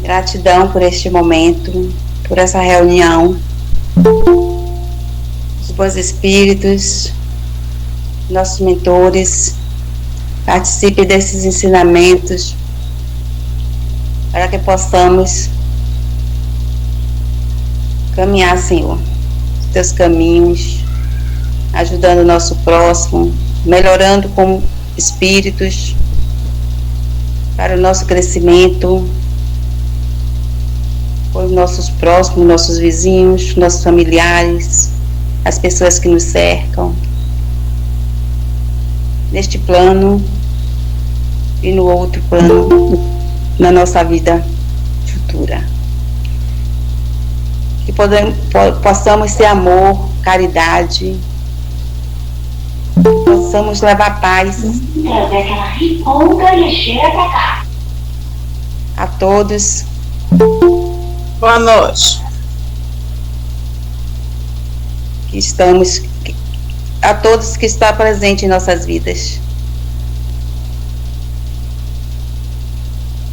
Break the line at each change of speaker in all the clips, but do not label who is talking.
Gratidão por este momento, por essa reunião. Os bons espíritos, nossos mentores, participe desses ensinamentos para que possamos caminhar, Senhor, os teus caminhos, ajudando o nosso próximo, melhorando como espíritos para o nosso crescimento, por nossos próximos, nossos vizinhos, nossos familiares, as pessoas que nos cercam, neste plano e no outro plano, na nossa vida futura. Que possamos ter amor, caridade, possamos levar paz a todos.
Boa noite.
A todos que estão presentes em nossas vidas.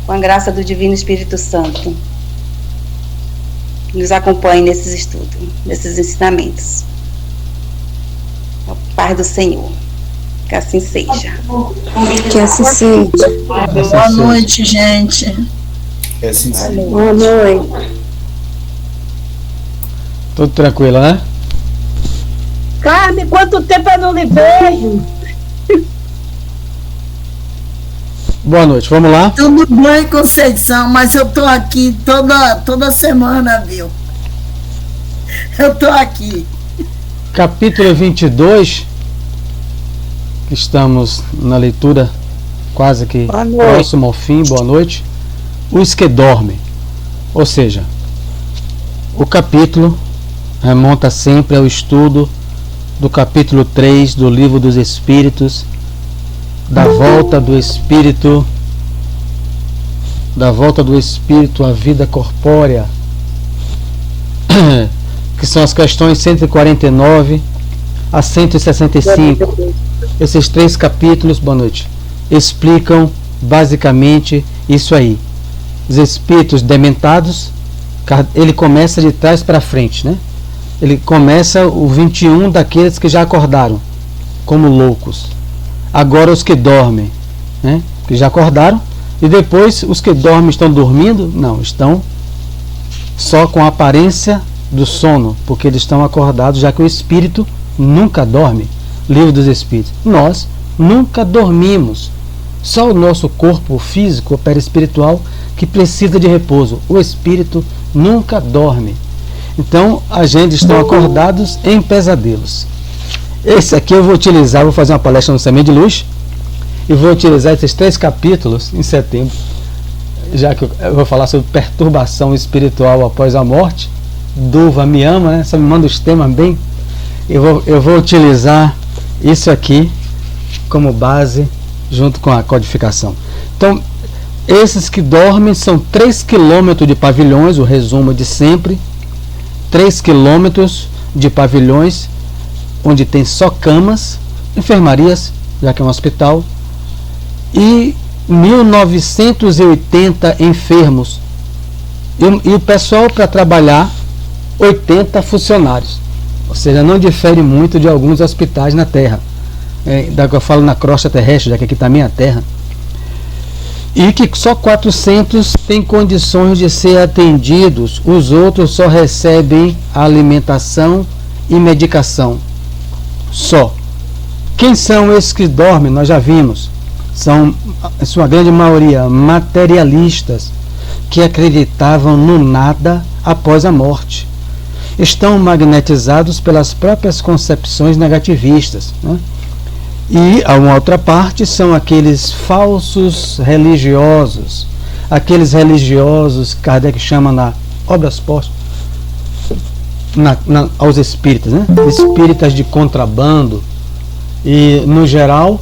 Com a graça do Divino Espírito Santo, nos acompanhe nesses estudos, nesses ensinamentos. A paz do Senhor. Que assim seja.
Que assim seja.
Boa noite, gente.
Que assim seja.
Boa noite.
Tudo tranquilo, né?
Carmen, quanto tempo eu não lhe vejo?
Boa noite, vamos lá?
Tudo bem, Conceição, mas eu tô aqui toda semana, viu? Eu tô aqui.
Capítulo 22, que estamos na leitura quase que próximo ao fim, boa noite. Os que dormem, ou seja, o capítulo remonta sempre ao estudo do capítulo 3 do Livro dos Espíritos, da volta do Espírito à vida corpórea, que são as questões 149 a 165. Esses 3 capítulos, boa noite, explicam basicamente isso aí. Os espíritos dementados, ele começa de trás para frente, né? Ele começa o 21 daqueles que já acordaram, como loucos. Agora os que dormem, né? Que já acordaram. E depois os que dormem estão dormindo? Não, estão só com a aparência do sono, porque eles estão acordados, já que o espírito nunca dorme. Livro dos Espíritos. Nós nunca dormimos. Só o nosso corpo físico ou perispiritual que precisa de repouso. O espírito nunca dorme. Então, a gente está acordados em pesadelos. Esse aqui eu vou utilizar, vou fazer uma palestra no Semente de Luz e vou utilizar esses 3 capítulos em setembro, já que eu vou falar sobre perturbação espiritual após a morte. Duva me ama, né? Só me manda os temas bem. Eu vou utilizar isso aqui como base junto com a codificação. Então, esses que dormem são 3 quilômetros de pavilhões, o resumo de sempre. 3 quilômetros de pavilhões, onde tem só camas, enfermarias, já que é um hospital, e 1980 enfermos. E o pessoal para trabalhar, 80 funcionários. Ou seja, não difere muito de alguns hospitais na Terra. Da que eu falo na crosta terrestre, já que aqui também é a Terra. E que só 400 têm condições de ser atendidos. Os outros só recebem alimentação e medicação. Só. Quem são esses que dormem? Nós já vimos. São, em sua grande maioria, materialistas que acreditavam no nada após a morte. Estão magnetizados pelas próprias concepções negativistas, né? E a uma outra parte são aqueles falsos religiosos, aqueles religiosos que Kardec chama na obras póstumas aos espíritas, né? Espíritas de contrabando, e no geral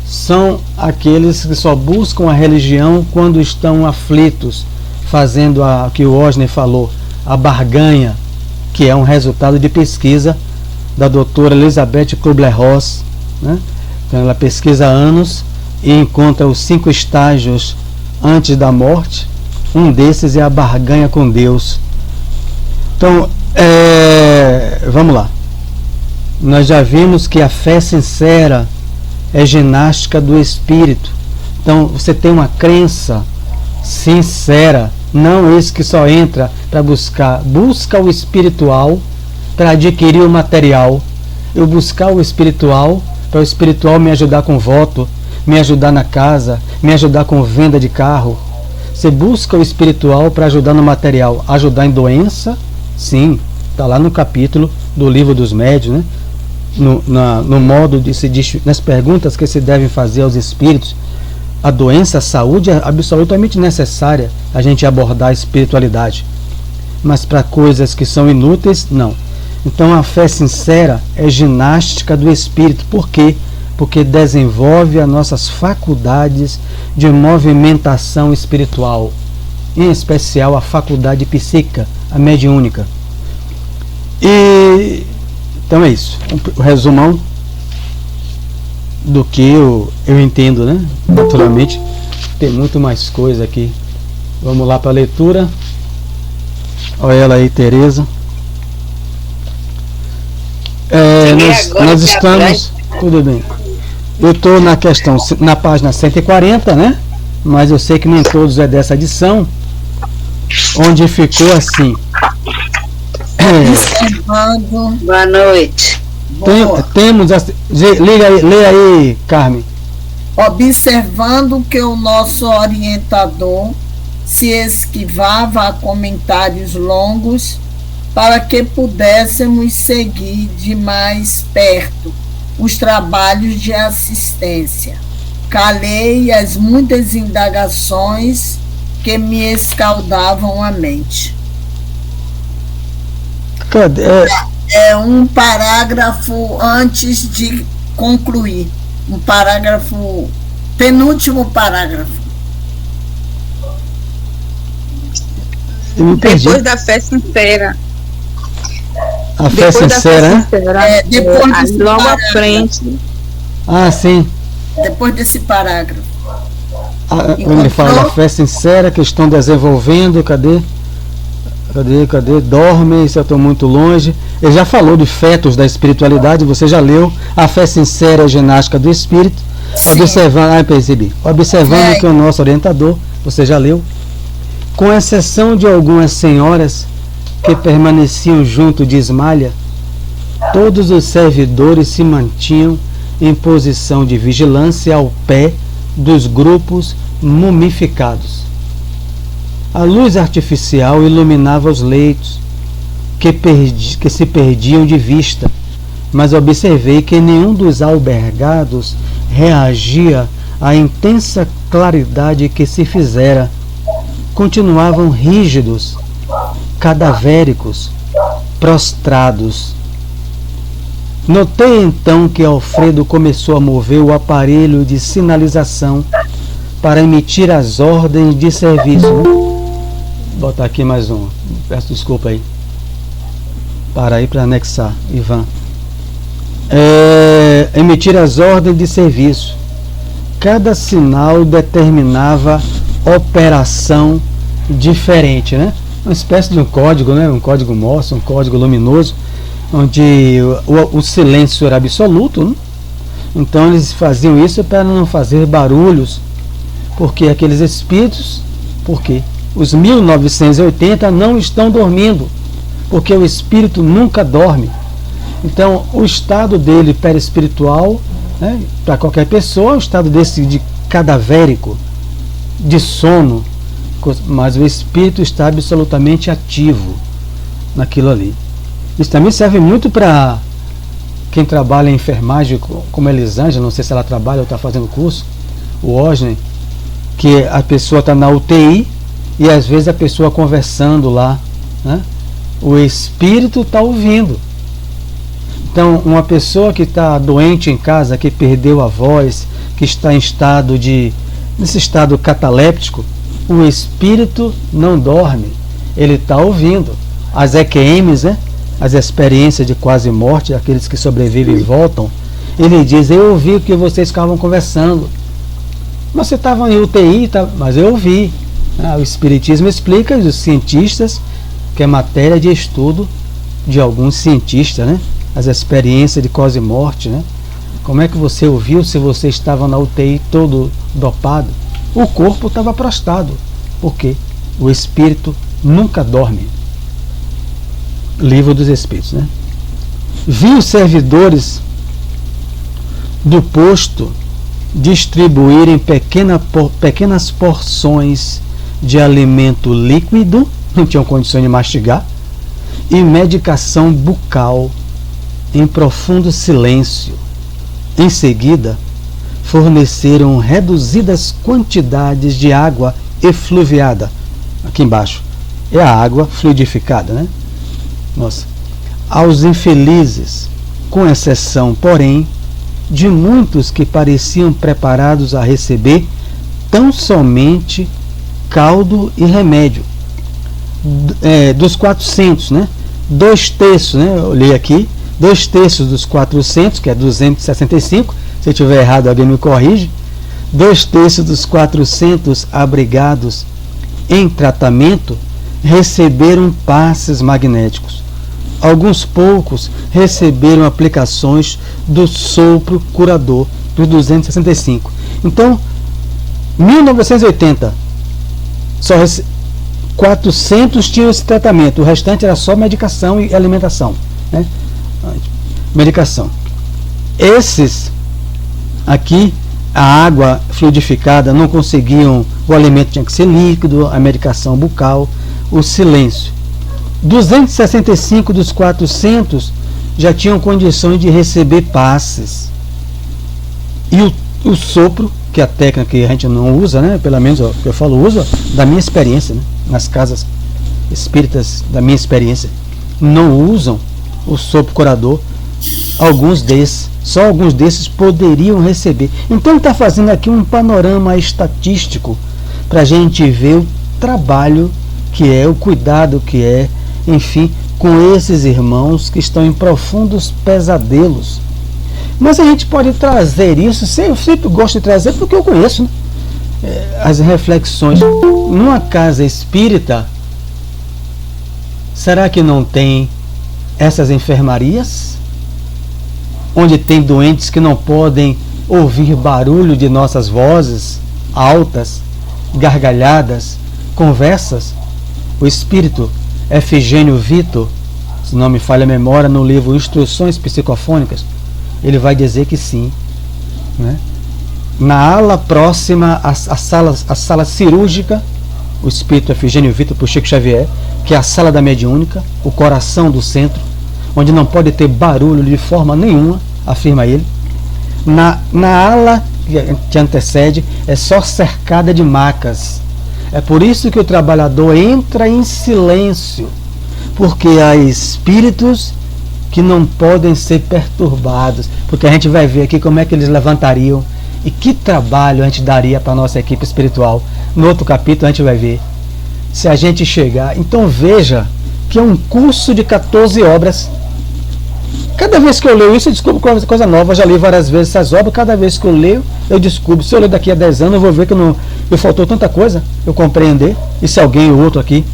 são aqueles que só buscam a religião quando estão aflitos, fazendo o que o Osner falou, a barganha, que é um resultado de pesquisa da doutora Elizabeth Kubler-Ross, né? Então ela pesquisa há anos e encontra os 5 estágios antes da morte, Um desses é a barganha com Deus. Então, vamos lá. Nós já vimos que a fé sincera é ginástica do espírito. Então, você tem uma crença sincera, não esse que só entra para busca o espiritual para adquirir o material. Eu buscar o espiritual para o espiritual me ajudar com voto, me ajudar na casa, me ajudar com venda de carro. Você busca o espiritual para ajudar no material, ajudar em doença, sim, está lá no capítulo do Livro dos Médiuns, né? No modo de se nas perguntas que se devem fazer aos espíritos. A doença, a saúde é absolutamente necessária a gente abordar a espiritualidade, mas para coisas que são inúteis, não. Então a fé sincera é ginástica do espírito. Por quê? Porque desenvolve as nossas faculdades de movimentação espiritual, em especial a faculdade psíquica, a mediúnica. E então é isso, o resumão do que eu entendo, né? Naturalmente tem muito mais coisa aqui. Vamos lá para a leitura. Olha ela aí, Tereza. Nós estamos, tudo bem. Eu estou na página 140, né? Mas eu sei que nem todos é dessa edição, onde ficou assim.
Boa noite.
Temos leia aí, Carmen.
Observando que o nosso orientador se esquivava a comentários longos para que pudéssemos seguir de mais perto os trabalhos de assistência. Calei as muitas indagações que me escaldavam a mente.
Cadê?
É um parágrafo antes de concluir. Um parágrafo, penúltimo parágrafo.
Depois da fé sincera.
A fé sincera, né?
Depois
logo à frente.
Ah, sim.
Depois desse parágrafo.
Quando ele fala da fé sincera que estão desenvolvendo, cadê? Dorme, isso eu estou muito longe. Ele já falou de fetos da espiritualidade, você já leu. A fé sincera é a ginástica do espírito. Observando que o nosso orientador, você já leu, com exceção de algumas senhoras que permaneciam junto de Ismalha, todos os servidores se mantinham em posição de vigilância ao pé dos grupos mumificados. A luz artificial iluminava os leitos, que se perdiam de vista, mas observei que nenhum dos albergados reagia à intensa claridade que se fizera. Continuavam rígidos, cadavéricos, prostrados. Notei então que Alfredo começou a mover o aparelho de sinalização para emitir as ordens de serviço. Vou botar aqui mais um. Peço desculpa aí. Para aí para anexar, Ivan. Emitir as ordens de serviço. Cada sinal determinava operação diferente, né? Uma espécie de um código, né? Um código Morse, um código luminoso, onde o silêncio era absoluto, né? Então eles faziam isso para não fazer barulhos, porque aqueles espíritos, os 1980 não estão dormindo, porque o espírito nunca dorme. Então o estado dele perispiritual, né, para qualquer pessoa, o estado desse de cadavérico, de sono, mas o espírito está absolutamente ativo naquilo ali. Isso também serve muito para quem trabalha em enfermagem, como a Elisângela, não sei se ela trabalha ou está fazendo curso, o Osney, que a pessoa está na UTI e às vezes a pessoa conversando lá, né? O espírito está ouvindo. Então, uma pessoa que está doente em casa, que perdeu a voz, que está nesse estado cataléptico, o espírito não dorme, ele está ouvindo. As EQMs, né? As experiências de quase morte, aqueles que sobrevivem e voltam, ele diz: eu ouvi o que vocês estavam conversando. Você estava em UTI, mas eu ouvi. O Espiritismo explica, e os cientistas, que é matéria de estudo de alguns cientistas, né? As experiências de causa e morte, né? Como é que você ouviu se você estava na UTI todo dopado? O corpo estava prostrado. Por quê? O espírito nunca dorme. Livro dos Espíritos, né? Vi os servidores do posto distribuírem pequenas porções de alimento líquido, não tinham condições de mastigar, e medicação bucal em profundo silêncio. Em seguida, forneceram reduzidas quantidades de água efluviada. Aqui embaixo é a água fluidificada, né? Nossa. Aos infelizes, com exceção, porém, de muitos que pareciam preparados a receber tão somente caldo e remédio. Dos 400, né? 2/3, né? Eu olhei aqui, 2/3 dos 400, que é 265, se eu estiver errado alguém me corrige. 2/3 dos 400 abrigados em tratamento receberam passes magnéticos. Alguns poucos receberam aplicações do sopro curador dos 265. Então, 1980, só 400 tinham esse tratamento, o restante era só medicação e alimentação, né? Medicação. Esses aqui, a água fluidificada, não conseguiam, o alimento tinha que ser líquido, a medicação bucal, o silêncio. 265 dos 400 já tinham condições de receber passes. E o sopro, que é a técnica que a gente não usa, né? Pelo menos eu falo, uso da minha experiência, né? Nas casas espíritas, da minha experiência, não usam o sopro curador. Só alguns desses poderiam receber. Então ele está fazendo aqui um panorama estatístico para a gente ver o trabalho que é, o cuidado que é, enfim, com esses irmãos que estão em profundos pesadelos. Mas a gente pode trazer isso, eu sempre gosto de trazer porque eu conheço, né? As reflexões. Numa casa espírita, será que não tem essas enfermarias? Onde tem doentes que não podem ouvir barulho de nossas vozes altas, gargalhadas, conversas? O espírito Efigênio Vitor, se não me falha a memória, no livro Instruções Psicofônicas, ele vai dizer que sim, né? Na ala próxima à sala cirúrgica, o espírito Efigênio Vitor por Chico Xavier, que é a sala da mediúnica, o coração do centro, onde não pode ter barulho de forma nenhuma, afirma ele. Na ala que antecede é só cercada de macas. É por isso que o trabalhador entra em silêncio, porque há espíritos que não podem ser perturbados, porque a gente vai ver aqui como é que eles levantariam e que trabalho a gente daria para a nossa equipe espiritual. No outro capítulo a gente vai ver, se a gente chegar. Então veja que é um curso de 14 obras. Cada vez que eu leio isso, eu descubro coisa nova. Eu já li várias vezes essas obras. Cada vez que eu leio, eu descubro. Se eu ler daqui a 10 anos, eu vou ver que eu faltou tanta coisa eu compreender. E se alguém ou outro aqui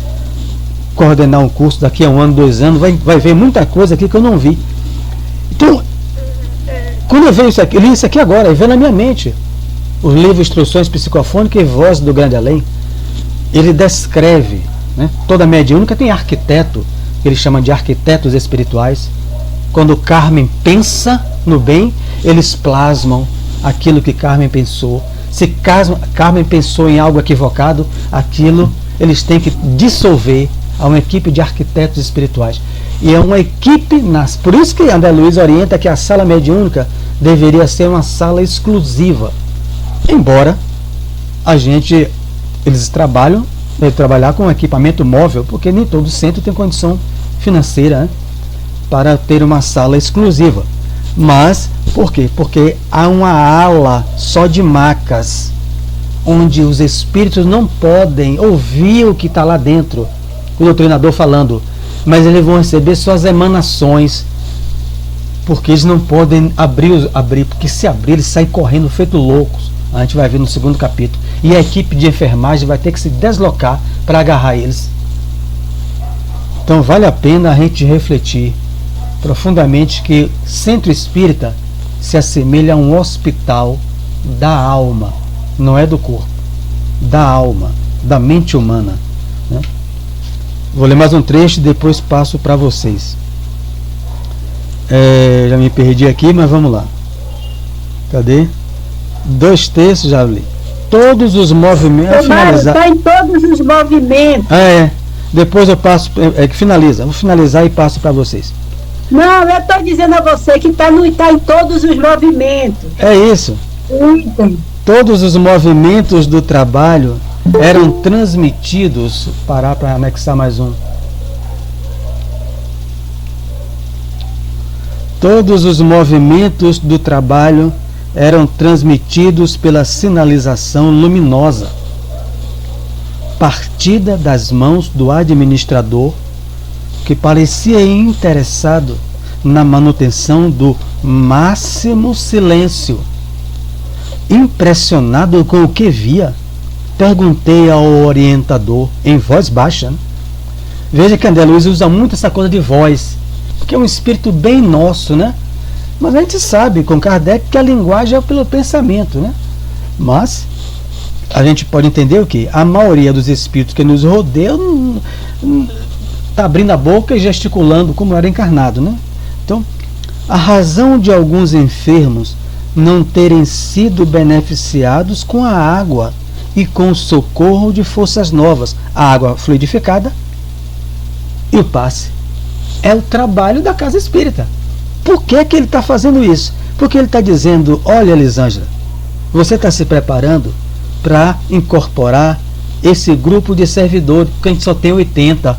coordenar um curso daqui a 1 ano, 2 anos, vai ver muita coisa aqui que eu não vi. Então, quando eu vejo isso aqui, eu li isso aqui agora, e veio na minha mente o livro Instruções Psicofônicas e Voz do Grande Além. Ele descreve, né? Toda mediúnica tem arquiteto, que ele chama de arquitetos espirituais. Quando Carmen pensa no bem, eles plasmam aquilo que Carmen pensou. Se Carmen pensou em algo equivocado, aquilo eles têm que dissolver a uma equipe de arquitetos espirituais. E é uma equipe, por isso que André Luiz orienta que a sala mediúnica deveria ser uma sala exclusiva. Embora eles devem trabalhar com equipamento móvel, porque nem todo centro tem condição financeira, né, para ter uma sala exclusiva. Mas, por quê? Porque há uma ala só de macas, onde os espíritos não podem ouvir o que está lá dentro, o doutrinador falando, mas eles vão receber suas emanações, porque eles não podem abrir, porque se abrir eles saem correndo feito loucos. A gente vai ver no segundo capítulo. E a equipe de enfermagem vai ter que se deslocar para agarrar eles. Então vale a pena a gente refletir profundamente que centro espírita se assemelha a um hospital da alma, não é do corpo, da alma, da mente humana, né? Vou ler mais um trecho e depois passo para vocês. Já me perdi aqui, mas vamos lá. Cadê? 2 textos já li. Todos os movimentos.
Está em todos os movimentos.
Depois eu passo. Que finaliza. Vou finalizar e passo para vocês.
Não, eu estou dizendo a você que está em todos os movimentos.
É isso. Todos os movimentos do trabalho eram transmitidos. Parar para anexar mais um. Todos os movimentos do trabalho eram transmitidos pela sinalização luminosa, partida das mãos do administrador, que parecia interessado na manutenção do máximo silêncio. Impressionado com o que via, perguntei ao orientador em voz baixa. Veja que André Luiz usa muito essa coisa de voz, porque é um espírito bem nosso, né? Mas a gente sabe com Kardec que a linguagem é pelo pensamento, né? Mas a gente pode entender o que? A maioria dos espíritos que nos rodeiam está abrindo a boca e gesticulando como era encarnado, né? Então, a razão de alguns enfermos não terem sido beneficiados com a água e com o socorro de forças novas, a água fluidificada e o passe, é o trabalho da casa espírita. Por que ele está fazendo isso? Porque ele está dizendo: olha, Elisângela, você está se preparando para incorporar esse grupo de servidores, porque a gente só tem 80.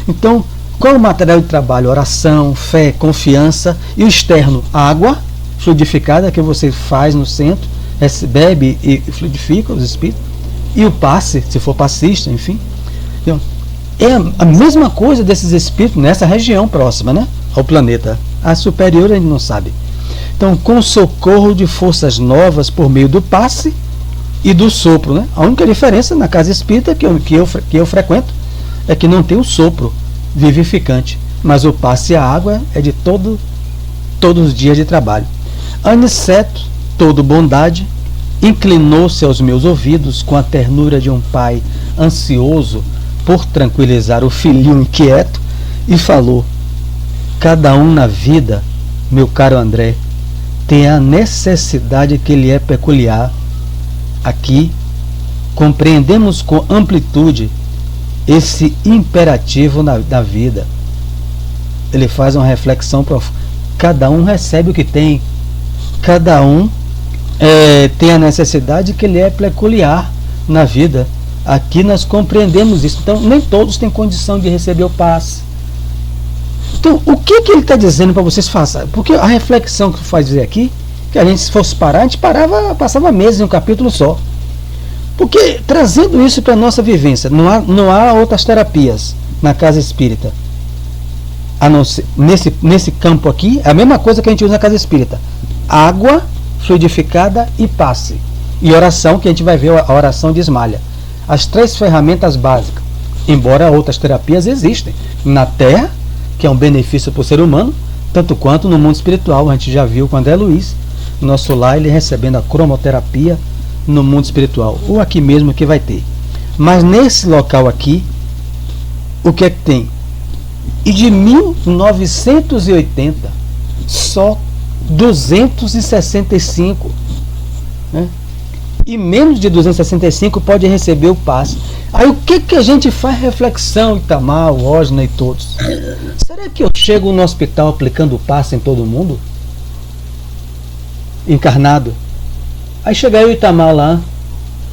Então, qual é o material de trabalho? Oração, fé, confiança, e o externo, água fluidificada que você faz no centro, bebe e fluidifica os espíritos, e o passe, se for passista, enfim. Então, é a mesma coisa desses espíritos nessa região próxima, né, ao planeta. A superior a gente não sabe. Então, com socorro de forças novas por meio do passe e do sopro, né? A única diferença na casa espírita que eu frequento é que não tem o sopro vivificante, mas o passe e a água é de todos os dias de trabalho. Aniceto, todo bondade, inclinou-se aos meus ouvidos com a ternura de um pai ansioso por tranquilizar o filhinho inquieto e falou: cada um na vida, meu caro André, tem a necessidade que lhe é peculiar. Aqui compreendemos com amplitude esse imperativo da vida. Ele faz uma reflexão profunda. Cada um recebe o que tem. Cada um tem a necessidade que lhe é peculiar na vida. Aqui nós compreendemos isso. Então, nem todos têm condição de receber o passe. Então, o que ele está dizendo para vocês façam? Porque a reflexão que faz dizer aqui, que a gente, se fosse parar, a gente passava meses em um capítulo só. Porque, trazendo isso para a nossa vivência, não há outras terapias na casa espírita. A não ser, nesse campo aqui, é a mesma coisa que a gente usa na casa espírita. Água fluidificada e passe. E oração, que a gente vai ver a oração de Ismalha. As 3 ferramentas básicas. Embora outras terapias existem na Terra, que é um benefício para o ser humano, tanto quanto no mundo espiritual. A gente já viu com André Luiz, nosso lar, ele recebendo a cromoterapia no mundo espiritual, ou aqui mesmo que vai ter. Mas nesse local aqui, o que é que tem? E de 1980, só 265, né? E menos de 265 pode receber o passe. Aí o que a gente faz reflexão, Itamar, Osna e todos? Será que eu chego no hospital aplicando o passe em todo mundo? Encarnado. Aí chega eu e Itamar lá,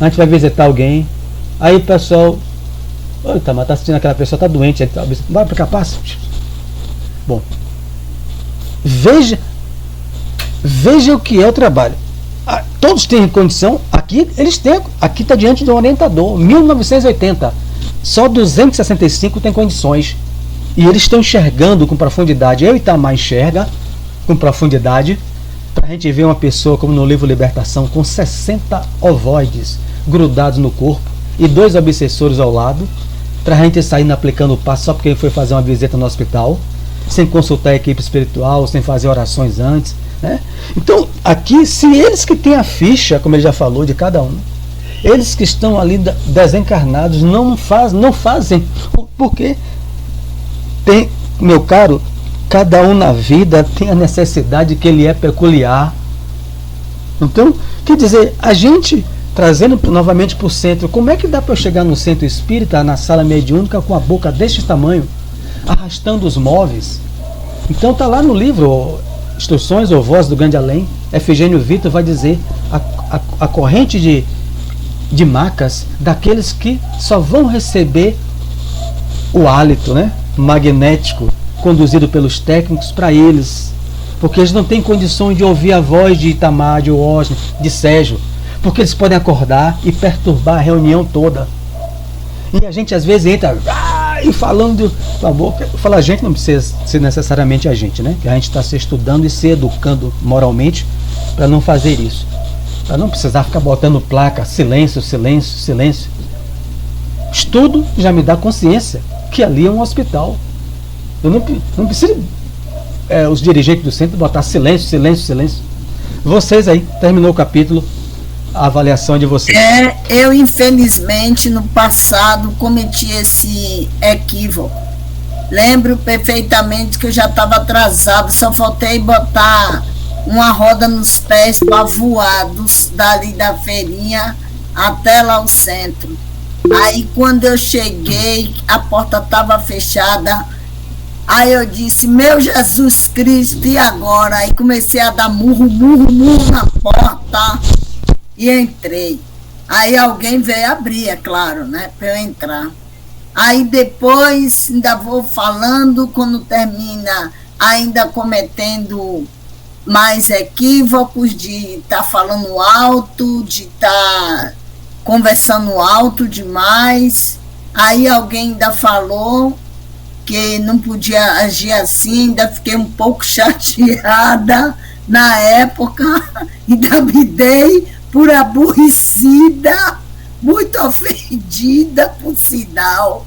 a gente vai visitar alguém, aí o pessoal: ô Itamar, tá assistindo aquela pessoa, tá doente, vai aplicar passe? Bom, veja o que é o trabalho. Todos têm condição, aqui eles têm, aqui está diante do orientador, 1980, só 265 tem condições, e eles estão enxergando com profundidade. Eu e Itamar enxerga com profundidade, para a gente ver uma pessoa, como no livro Libertação, com 60 ovoides grudados no corpo e 2 obsessores ao lado, para a gente sair aplicando o passo só porque ele foi fazer uma visita no hospital, sem consultar a equipe espiritual, sem fazer orações antes, né? Então, aqui, se eles que têm a ficha, como ele já falou, de cada um, eles que estão ali desencarnados não fazem, porque tem, meu caro, cada um na vida tem a necessidade que ele é peculiar. Então, quer dizer, a gente trazendo novamente para o centro, como é que dá para eu chegar no centro espírita, na sala mediúnica, com a boca deste tamanho, arrastando os móveis? Então está lá no livro Instruções ou Voz do Grande Além, Efigênio Vitor vai dizer a corrente de macas daqueles que só vão receber o hálito, né, magnético conduzido pelos técnicos para eles, porque eles não têm condições de ouvir a voz de Itamar, de Osni, de Sérgio, porque eles podem acordar e perturbar a reunião toda. E a gente às vezes entra e falando com a boca. Fala, a gente não precisa ser necessariamente a gente, né? Que a gente está se estudando e se educando moralmente para não fazer isso, para não precisar ficar botando placa, silêncio, silêncio, silêncio. Estudo já me dá consciência que ali é um hospital. Eu não preciso os dirigentes do centro botar silêncio, silêncio, silêncio. Vocês aí, terminou o capítulo, a avaliação de vocês.
Eu infelizmente no passado cometi esse equívoco. Lembro perfeitamente que eu já estava atrasado, só faltei botar uma roda nos pés para voar dali da feirinha até lá o centro. Aí quando eu cheguei, a porta estava fechada. Aí eu disse, meu Jesus Cristo, e agora? Aí comecei a dar murro na porta e entrei. Aí alguém veio abrir, é claro, né, para eu entrar. Aí depois ainda vou falando, quando termina, ainda cometendo mais equívocos de estar falando alto, de estar conversando alto demais. Aí alguém ainda falou que não podia agir assim, ainda fiquei um pouco chateada na época, ainda me dei por aborrecida, muito ofendida por sinal.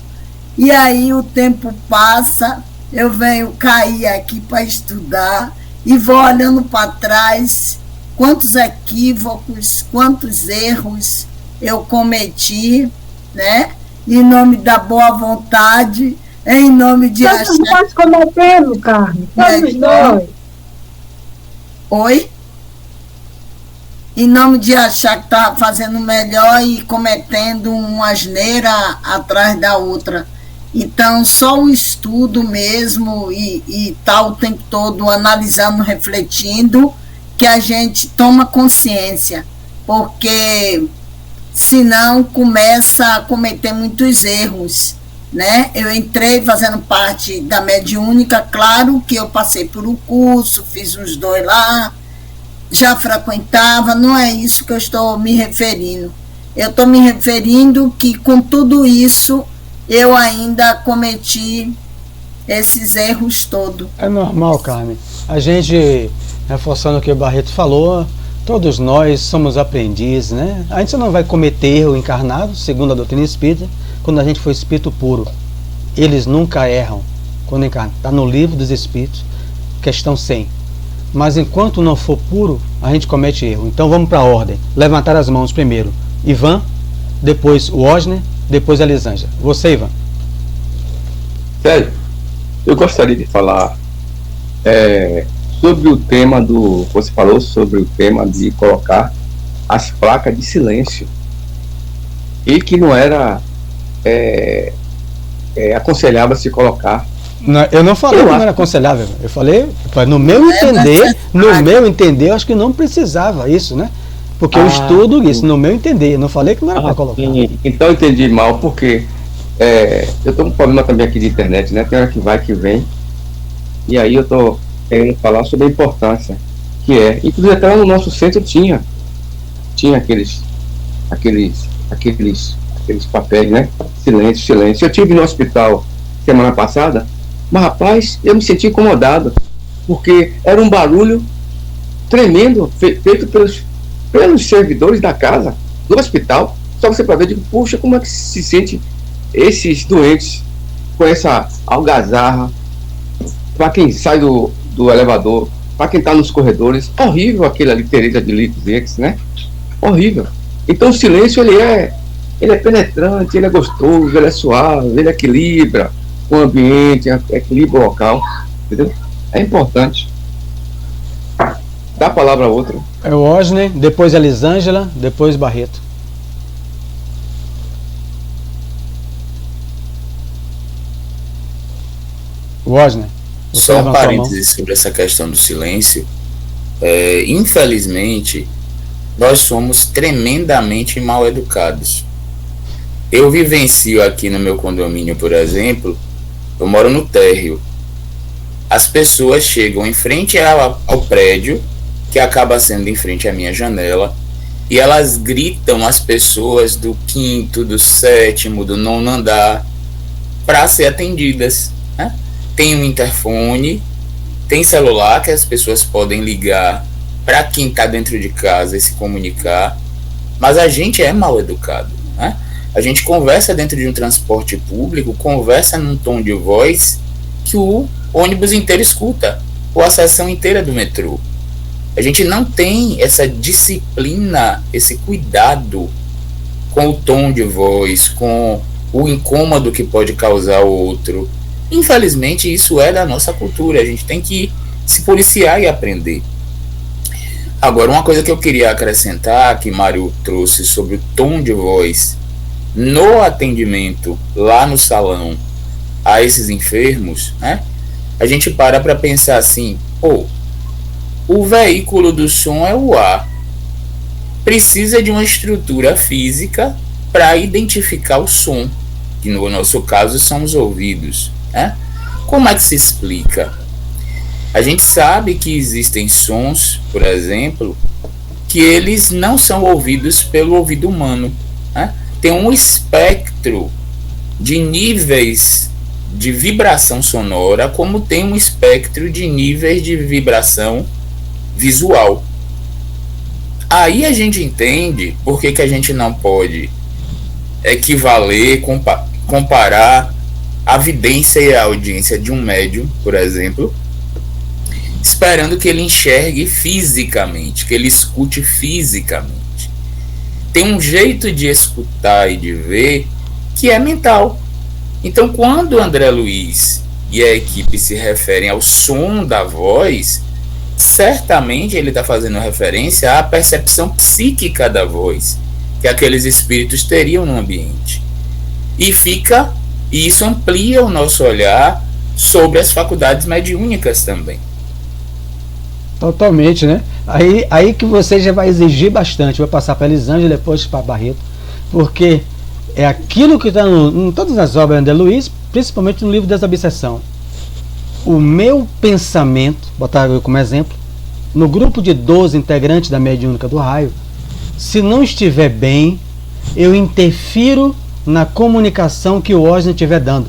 E aí o tempo passa, eu venho cair aqui para estudar e vou olhando para trás quantos equívocos, quantos erros eu cometi, né? Em nome da boa vontade, em nome de
achar... Nós cometemos, Carmen, todos nós.
Oi? Em nome de achar que estava fazendo melhor e cometendo uma asneira atrás da outra. Então, só o estudo mesmo e tá o tempo todo analisando, refletindo, que a gente toma consciência, porque senão começa a cometer muitos erros, né? Eu entrei fazendo parte da mediúnica, claro que eu passei por um curso, fiz uns 2 lá, já frequentava, não é isso que eu estou me referindo. Eu estou me referindo que com tudo isso eu ainda cometi esses erros todos.
É normal, Carmen. A gente, reforçando o que o Barreto falou, todos nós somos aprendizes, né? A gente não vai cometer erro encarnado, segundo a doutrina espírita, quando a gente for espírito puro. Eles nunca erram quando encarnam. Está no livro dos espíritos, questão 100. Mas enquanto não for puro, a gente comete erro. Então vamos para a ordem. Levantar as mãos primeiro. Ivan, depois o Osner, depois a Elisângela. Você, Ivan.
Sérgio, eu gostaria de falar sobre o tema do... Você falou sobre o tema de colocar as placas de silêncio. E que não era aconselhável se colocar.
Não, eu não falei que não era aconselhável. Eu falei, no meu entender, eu acho que não precisava isso, né? Porque eu estudo isso, no meu entender. Eu não falei que não era para colocar.
Então eu entendi mal, porque eu estou com um problema também aqui de internet, né? Tem hora que vai, que vem. E aí eu estou querendo falar sobre a importância que é. Inclusive até lá no nosso centro tinha aqueles papéis, né? Silêncio, silêncio. Eu estive no hospital semana passada, mas rapaz, eu me senti incomodado, porque era um barulho tremendo, feito pelos servidores da casa, do hospital. Só você para ver, digo, puxa, como é que se sente esses doentes com essa algazarra, para quem sai do elevador, para quem está nos corredores. Horrível aquele ali, Teresa de Litos, né? Horrível. Então o silêncio, ele é penetrante, ele é gostoso, ele é suave, ele equilibra o ambiente, equilibra o local, entendeu? É importante. Dá a palavra a outra.
É o Osney, depois a Elisângela, depois Barreto. O Osney.
Só um parênteses sobre essa questão do silêncio. Infelizmente, nós somos tremendamente mal educados. Eu vivencio aqui no meu condomínio, por exemplo, eu moro no térreo. As pessoas chegam em frente ao prédio, que acaba sendo em frente à minha janela, e elas gritam as pessoas do 5º, do 7º, do 9º andar para ser atendidas, né? Tem um interfone, tem celular que as pessoas podem ligar para quem está dentro de casa e se comunicar, mas a gente é mal educado, né? A gente conversa dentro de um transporte público, conversa num tom de voz que o ônibus inteiro escuta, ou a seção inteira do metrô. A gente não tem essa disciplina, esse cuidado com o tom de voz, com o incômodo que pode causar ao outro. Infelizmente, isso é da nossa cultura. A gente tem que se policiar e aprender. Agora, uma coisa que eu queria acrescentar, que Mário trouxe sobre o tom de voz no atendimento lá no salão a esses enfermos, né? A gente para pensar assim, o veículo do som é o ar. Precisa de uma estrutura física para identificar o som, que no nosso caso são os ouvidos, né? Como é que se explica? A gente sabe que existem sons, por exemplo, que eles não são ouvidos pelo ouvido humano, né? Tem um espectro de níveis de vibração sonora, como tem um espectro de níveis de vibração visual. Aí a gente entende por que a gente não pode equivaler, comparar a vidência e a audiência de um médium, por exemplo, esperando que ele enxergue fisicamente, que ele escute fisicamente. Tem um jeito de escutar e de ver que é mental. Então, quando o André Luiz e a equipe se referem ao som da voz, certamente ele está fazendo referência à percepção psíquica da voz que aqueles espíritos teriam no ambiente. E isso amplia o nosso olhar sobre as faculdades mediúnicas também.
Totalmente, né? Aí que você já vai exigir bastante. Vou passar para a Elisângela, depois para Barreto, porque é aquilo que está em todas as obras de André Luiz, principalmente no livro Desobsessão. O meu pensamento, botar eu como exemplo, no grupo de 12 integrantes da mediúnica do raio, se não estiver bem, eu interfiro na comunicação que o Osney estiver dando.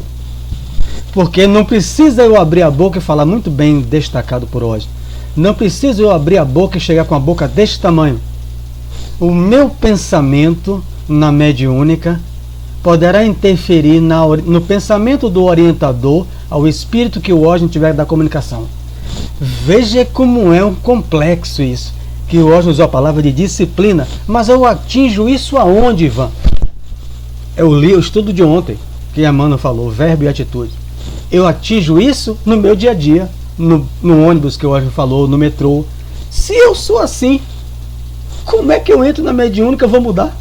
Porque não precisa eu abrir a boca e falar, muito bem destacado por Osney, não precisa eu abrir a boca e chegar com a boca deste tamanho. O meu pensamento na mediúnica poderá interferir no pensamento do orientador ao espírito que o Osney tiver da comunicação. Veja como é um complexo isso, que o Osney usou a palavra de disciplina, mas eu atinjo isso aonde, Ivan? Eu li o estudo de ontem, que a Mano falou, verbo e atitude. Eu atinjo isso no meu dia a dia, no ônibus que o Osney falou, no metrô. Se eu sou assim, como é que eu entro na mediúnica e vou mudar?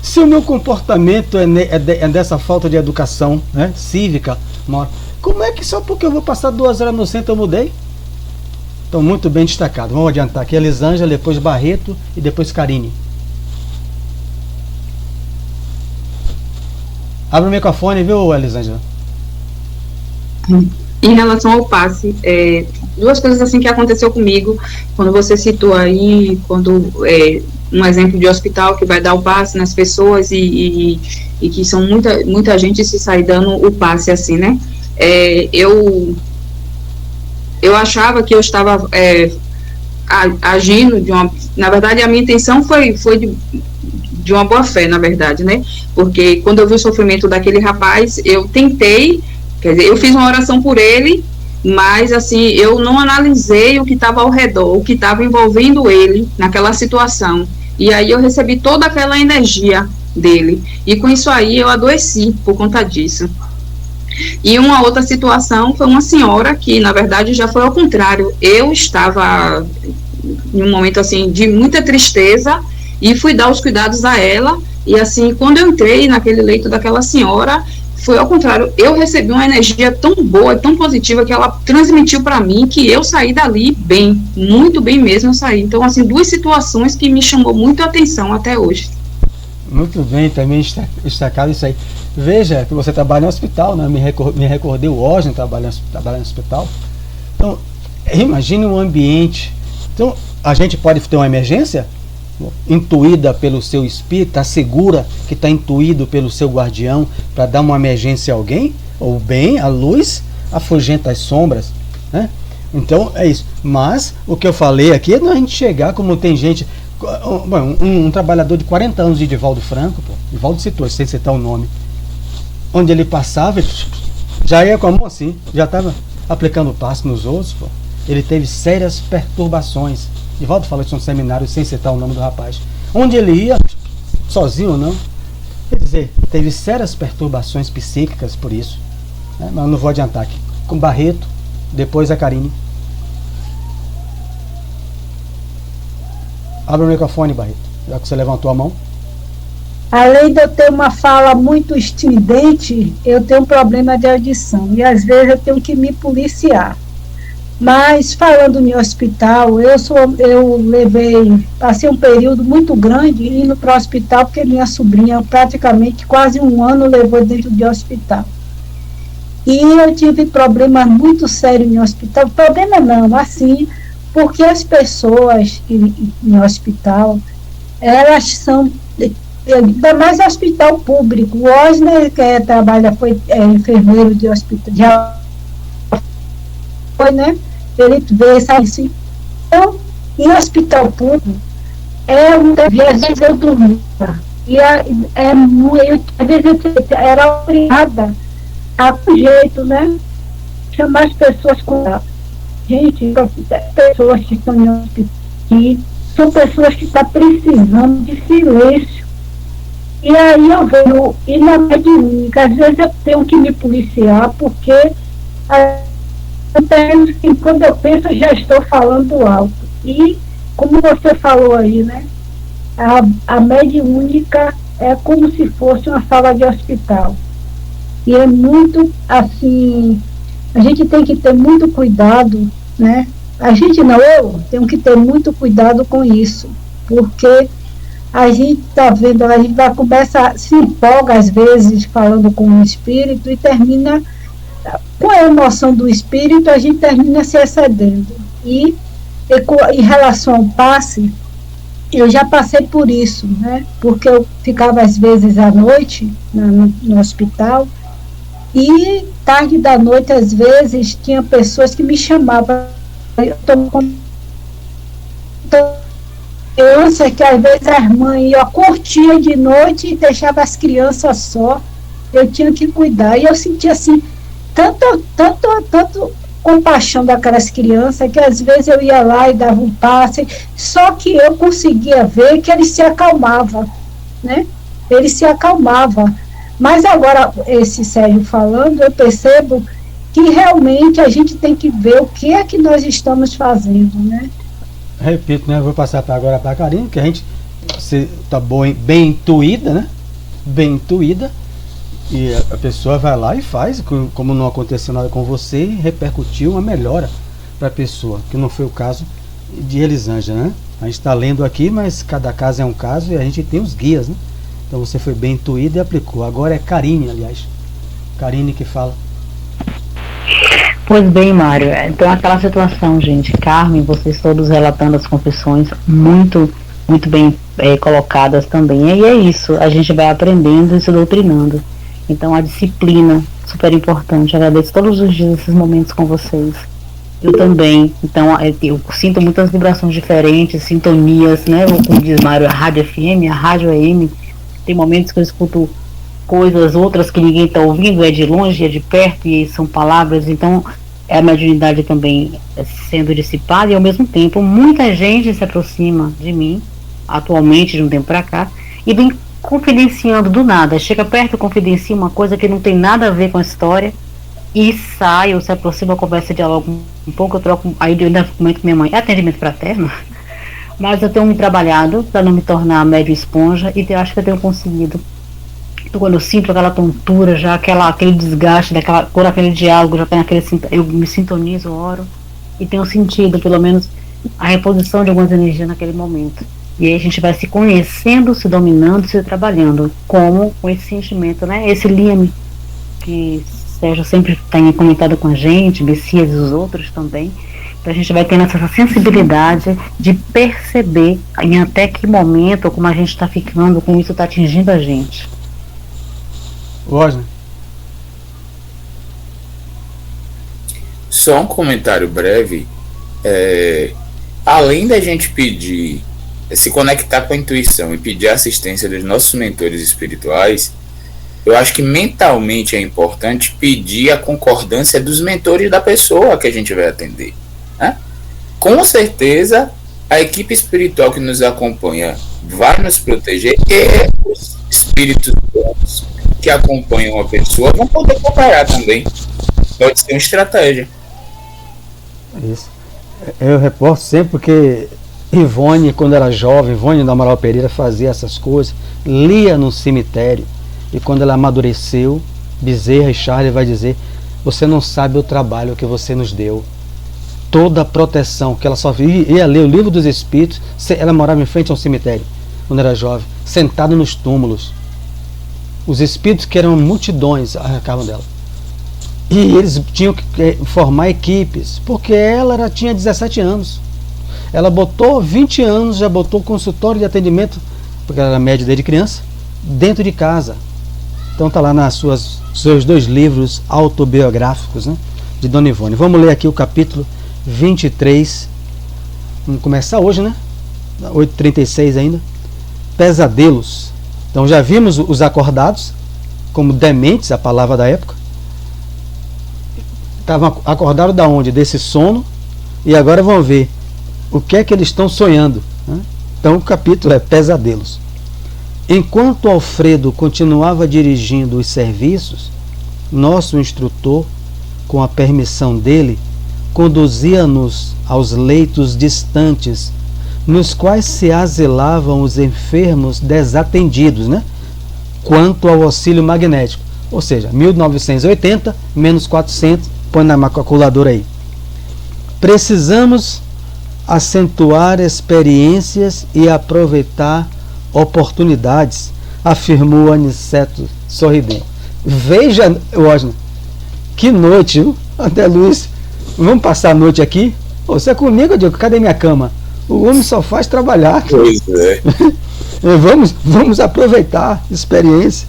Se o meu comportamento é dessa falta de educação, né, cívica, como é que só porque eu vou passar 2 horas no centro eu mudei? Então, muito bem destacado. Vamos adiantar aqui, Elisângela, depois Barreto e depois Karine. Abre o microfone, viu, Elisângela?
Em relação ao passe, 2 coisas assim que aconteceu comigo, quando você citou aí, um exemplo de hospital que vai dar o passe nas pessoas e que são muita gente se sai dando o passe assim, né? Eu achava que eu estava agindo na verdade, a minha intenção foi de uma boa fé, na verdade, né? Porque quando eu vi o sofrimento daquele rapaz, eu tentei, quer dizer, eu fiz uma oração por ele, mas, assim, eu não analisei o que estava ao redor, o que estava envolvendo ele naquela situação. E aí eu recebi toda aquela energia dele. E com isso aí eu adoeci por conta disso. E uma outra situação foi uma senhora que, na verdade, já foi ao contrário. Eu estava em um momento, assim, de muita tristeza e fui dar os cuidados a ela. E, assim, quando eu entrei naquele leito daquela senhora, foi ao contrário. Eu recebi uma energia tão boa, tão positiva, que ela transmitiu para mim, que eu saí dali bem, muito bem mesmo eu saí. Então, assim, duas situações que me chamou muito a atenção até hoje.
Muito bem, também destacado isso aí. Veja que você trabalha no hospital, né? Me recordei o Osni trabalhando no hospital. Então, imagine um ambiente. Então, a gente pode ter uma emergência intuída pelo seu espírito, está segura que está intuído pelo seu guardião para dar uma emergência a alguém, ou bem, a luz afugenta as sombras, né? Então é isso. Mas o que eu falei aqui não é a gente chegar como tem gente, um trabalhador de 40 anos de Divaldo Franco, Divaldo citou, sem citar o nome, onde ele passava, já ia com a mão assim, já estava aplicando passe nos outros, pô. Ele teve sérias perturbações. Divaldo falou isso num seminário sem citar o nome do rapaz. Onde ele ia, sozinho ou não, quer dizer, teve sérias perturbações psíquicas por isso, né? Mas não vou adiantar aqui. Com Barreto, depois a Karine. Abre o microfone, Barreto, já que você levantou a mão.
Além de eu ter uma fala muito estridente, eu tenho um problema de audição e às vezes eu tenho que me policiar. Mas falando em hospital, passei um período muito grande indo para o hospital, porque minha sobrinha praticamente quase um ano levou dentro de hospital. E eu tive problemas muito sérios em hospital, problema não, assim, porque as pessoas em hospital, elas são, ainda mais hospital público. O Osner, que trabalha, foi enfermeiro de hospital, já foi, né? Ele vê isso. Então, em hospital público, às vezes eu dormia. E às vezes eu era obrigada a jeito, né? Chamar as pessoas com gente, pessoas que estão em hospital, que são pessoas que estão precisando de silêncio. E aí eu vejo, e na mediúnica, às vezes eu tenho que me policiar, porque quando eu penso, eu já estou falando alto. E, como você falou aí, né? A mediúnica é como se fosse uma sala de hospital. E é muito, assim, a gente tem que ter muito cuidado, né? Eu tenho que ter muito cuidado com isso, porque a gente está vendo, a gente vai começar, se empolga às vezes falando com o espírito e termina, com a emoção do espírito, a gente termina se excedendo. E em relação ao passe, eu já passei por isso, né? Porque eu ficava às vezes à noite no hospital, e tarde da noite, às vezes, tinha pessoas que me chamavam. Criança que às vezes as mães curtia de noite e deixava as crianças só. Eu tinha que cuidar. E eu sentia assim, tanto compaixão daquelas crianças, que às vezes eu ia lá e dava um passe, só que eu conseguia ver que eles se acalmavam, né? Eles se acalmavam. Mas agora, esse Sérgio falando, eu percebo que realmente a gente tem que ver o que é que nós estamos fazendo, né?
Repito, né? Eu vou passar agora para a Karine, que a gente está bem intuída, né? Bem intuída. E a pessoa vai lá e faz, como não aconteceu nada com você, e repercutiu uma melhora para a pessoa, que não foi o caso de Elisângela, né? A gente está lendo aqui, mas cada caso é um caso e a gente tem os guias, né? Então você foi bem intuído e aplicou. Agora é Karine, aliás. Karine que fala.
Pois bem, Mário. Então aquela situação, gente. Carmen, vocês todos relatando as confissões muito bem colocadas também. E é isso, a gente vai aprendendo e se doutrinando. Então a disciplina, super importante. Agradeço todos os dias esses momentos com vocês. Eu também. Então, eu sinto muitas vibrações diferentes, sintonias, né? Como diz Mário, a rádio FM, a rádio AM. Tem momentos que eu escuto coisas, outras que ninguém está ouvindo, é de longe, é de perto, e são palavras. Então, a mediunidade também sendo dissipada, e ao mesmo tempo, muita gente se aproxima de mim, atualmente, de um tempo para cá, e vem confidenciando do nada. Chega perto, confidencia uma coisa que não tem nada a ver com a história, e sai, ou se aproxima, conversa, dialoga um pouco, eu troco, aí eu ainda comento com minha mãe, é atendimento fraterno, mas eu tenho me trabalhado para não me tornar médio esponja, e eu acho que eu tenho conseguido. Então, quando eu sinto aquela tontura, já aquele desgaste, quando aquele diálogo já tem eu me sintonizo, oro, e tenho sentido, pelo menos, a reposição de algumas energias naquele momento. E aí a gente vai se conhecendo, se dominando, se trabalhando, como com esse sentimento, né? Esse Liam, que Sérgio sempre tem comentado com a gente, Messias e os outros também. Então a gente vai tendo essa sensibilidade de perceber em até que momento, como a gente está ficando, como isso está atingindo a gente.
Osner.
Só um comentário breve. Além da gente pedir, se conectar com a intuição e pedir a assistência dos nossos mentores espirituais, eu acho que mentalmente é importante pedir a concordância dos mentores da pessoa que a gente vai atender, né? Com certeza, a equipe espiritual que nos acompanha vai nos proteger, e os espíritos bons que acompanham a pessoa vão poder cooperar também. Pode ser uma estratégia.
Isso. Eu reporto sempre porque Ivone, quando era jovem, Ivone do Amaral Pereira fazia essas coisas, lia no cemitério, e quando ela amadureceu, Bezerra e Charles vai dizer: você não sabe o trabalho que você nos deu, toda a proteção que ela só ia ler o livro dos espíritos. Ela morava em frente a um cemitério quando era jovem, sentada nos túmulos. Os espíritos, que eram multidões, arrancavam dela. E eles tinham que formar equipes, porque ela tinha 17 anos. Ela botou 20 anos, já botou consultório de atendimento, porque ela era médica desde criança, dentro de casa. Então está lá nos seus 2 livros autobiográficos, né, de Dona Ivone. Vamos ler aqui o capítulo 23. Vamos começar hoje, né? 8h36 ainda. Pesadelos. Então já vimos os acordados como dementes, a palavra da época. Estavam acordados da onde? Desse sono. E agora vamos ver o que é que eles estão sonhando, né? Então o capítulo é Pesadelos. Enquanto Alfredo continuava dirigindo os serviços, nosso instrutor, com a permissão dele, conduzia-nos aos leitos distantes, nos quais se asilavam os enfermos desatendidos, né? Quanto ao auxílio magnético. Ou seja, 1980 menos 400, põe na calculadora aí. Precisamos acentuar experiências e aproveitar oportunidades, afirmou Aniceto sorridente. Veja, Osner, que noite, viu? Até Luiz, vamos passar a noite aqui? Você é comigo, eu digo, cadê minha cama? O homem só faz trabalhar.
Pois é.
Vamos aproveitar experiências,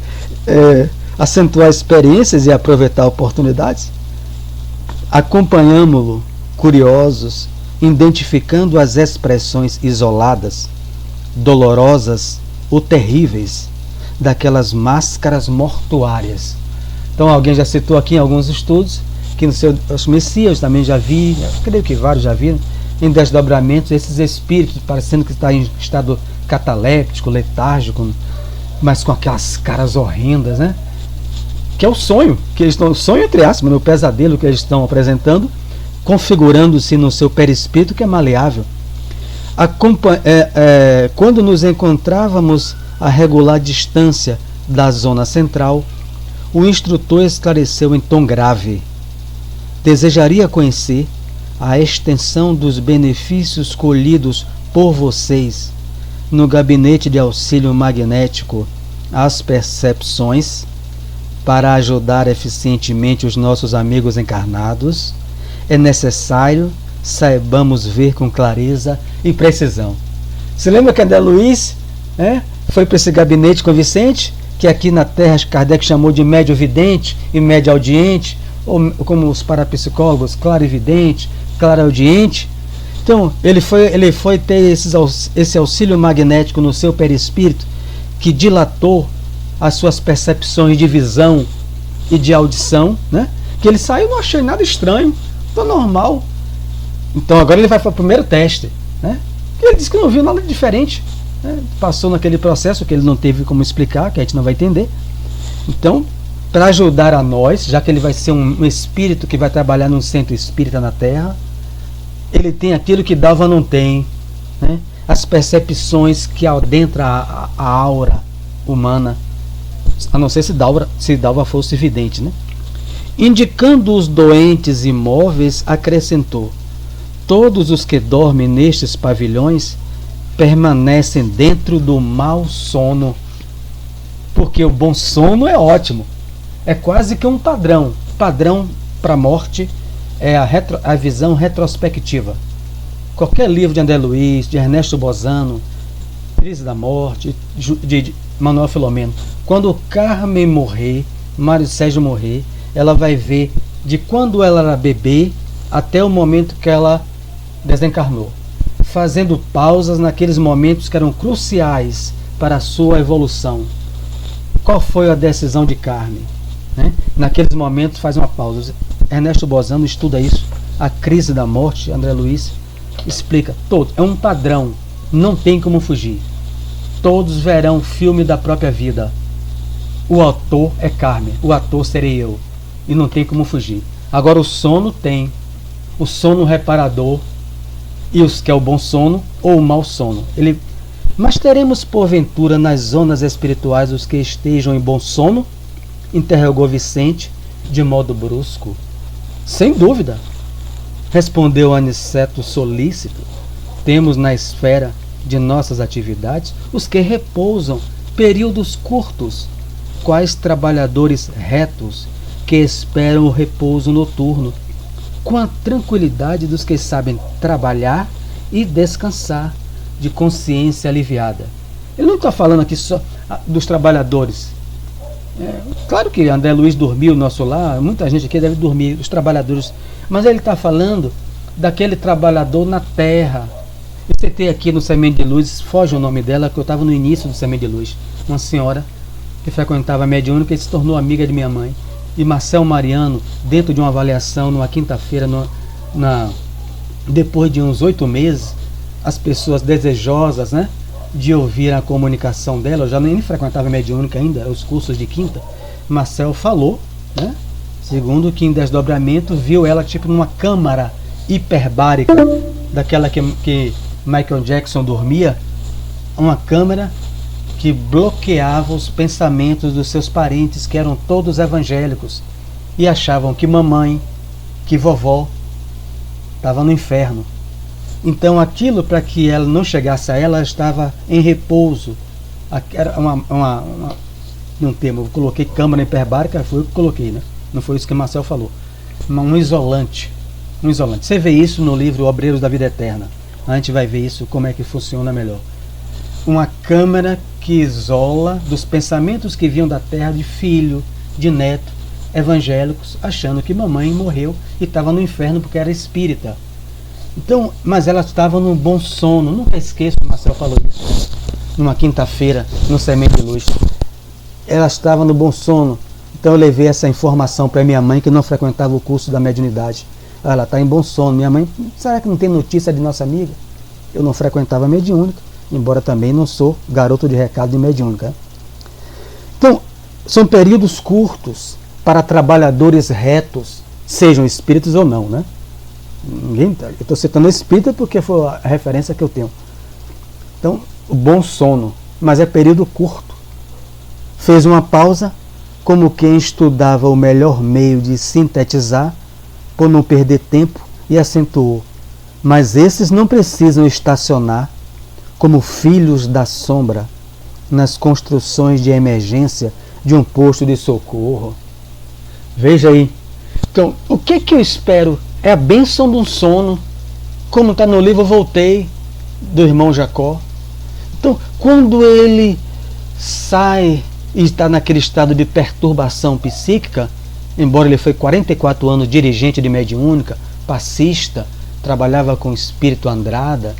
acentuar experiências e aproveitar oportunidades. Acompanhamo-lo, curiosos, identificando as expressões isoladas, dolorosas ou terríveis daquelas máscaras mortuárias. Então alguém já citou aqui em alguns estudos que no seu Messias também já vi, creio que vários já viram, em desdobramentos, esses espíritos parecendo que está em estado cataléptico, letárgico, mas com aquelas caras horrendas, né? Que é o sonho, que eles estão, sonho entre aspas, no pesadelo que eles estão apresentando, configurando-se no seu perispírito, que é maleável. Quando nos encontrávamos a regular distância da zona central, o instrutor esclareceu em tom grave: desejaria conhecer a extensão dos benefícios colhidos por vocês no gabinete de auxílio magnético às percepções para ajudar eficientemente os nossos amigos encarnados. É necessário saibamos ver com clareza e precisão. Você lembra que André Luiz foi para esse gabinete com Vicente, que aqui na Terra Kardec chamou de médio vidente e médio audiente, ou como os parapsicólogos, clarividente, clareaudiente. Então, ele foi ter esse auxílio magnético no seu perispírito, que dilatou as suas percepções de visão e de audição, né? Que ele saiu, não achei nada estranho, tô normal. Então agora ele vai para o primeiro teste, né? Ele disse que não viu nada diferente, né? Passou naquele processo que ele não teve como explicar, que a gente não vai entender. Então, para ajudar a nós, já que ele vai ser um espírito que vai trabalhar num centro espírita na Terra, ele tem aquilo que Dalva não tem, né? As percepções que adentram a aura humana, a não ser se Dalva fosse vidente, né? Indicando os doentes imóveis, acrescentou: todos os que dormem nestes pavilhões permanecem dentro do mau sono, porque o bom sono é ótimo, é quase que um padrão para a morte, é a visão retrospectiva. Qualquer livro de André Luiz, de Ernesto Bozano, Crise da Morte, de Manuel Filomeno, quando Carmen morrer, Mário Sérgio morrer, ela vai ver de quando ela era bebê até o momento que ela desencarnou, fazendo pausas naqueles momentos que eram cruciais para a sua evolução. Qual foi a decisão de Carmen, né? Naqueles momentos faz uma pausa. Ernesto Bozano estuda isso. A Crise da Morte, André Luiz explica todo. É um padrão, não tem como fugir. Todos verão o filme da própria vida. O autor é Carmen, o ator serei eu, e não tem como fugir. Agora o sono tem, o sono reparador, e os que é o bom sono ou o mau sono. Mas teremos porventura nas zonas espirituais os que estejam em bom sono? Interrogou Vicente de modo brusco. Sem dúvida, respondeu Aniceto solícito. Temos na esfera de nossas atividades os que repousam períodos curtos, quais trabalhadores retos que esperam o repouso noturno, com a tranquilidade dos que sabem trabalhar e descansar de consciência aliviada. Ele não está falando aqui só dos trabalhadores. Claro que André Luiz dormiu no nosso lar, muita gente aqui deve dormir, os trabalhadores, mas ele está falando daquele trabalhador na terra. Eu citei aqui no Semente de Luz, foge o nome dela, que eu estava no início do Semente de Luz, uma senhora que frequentava a mediúnica e se tornou amiga de minha mãe. E Marcel Mariano, dentro de uma avaliação, numa quinta-feira, depois de uns 8 meses, as pessoas desejosas, né, de ouvir a comunicação dela, eu já nem frequentava a mediúnica ainda, os cursos de quinta, Marcel falou, né, segundo que em desdobramento viu ela tipo numa câmara hiperbárica, daquela que Michael Jackson dormia, uma câmara que bloqueava os pensamentos dos seus parentes, que eram todos evangélicos, e achavam que mamãe, que vovó estava no inferno. Então aquilo, para que ela não chegasse a ela estava em repouso. Era um termo, eu coloquei câmara hiperbárica, foi eu que coloquei, né? Não foi isso que Marcel falou. Um isolante. Você vê isso no livro Obreiros da Vida Eterna. A gente vai ver isso, como é que funciona melhor. Uma câmara que isola dos pensamentos que vinham da terra de filho, de neto, evangélicos, achando que mamãe morreu e estava no inferno porque era espírita. Então, mas ela estava num bom sono. Nunca esqueço, o Marcel falou isso numa quinta-feira no Semente de Luz. Ela estava no bom sono. Então eu levei essa informação para minha mãe, que não frequentava o curso da mediunidade. Ela está em bom sono. Minha mãe, será que não tem notícia de nossa amiga? Eu não frequentava a mediúnica, embora também não sou garoto de recado de mediúnica. Então, são períodos curtos para trabalhadores retos, sejam espíritos ou não, né? Eu estou citando espírita porque foi a referência que eu tenho. Então, o bom sono, mas é período curto. Fez uma pausa, como quem estudava o melhor meio de sintetizar, por não perder tempo, e acentuou: mas esses não precisam estacionar como filhos da sombra nas construções de emergência de um posto de socorro. Veja aí. Então, o que eu espero? É a bênção de um sono, como está no livro Voltei, do irmão Jacó. Então, quando ele sai e está naquele estado de perturbação psíquica, embora ele foi 44 anos dirigente de mediúnica, passista, trabalhava com o espírito Andrada,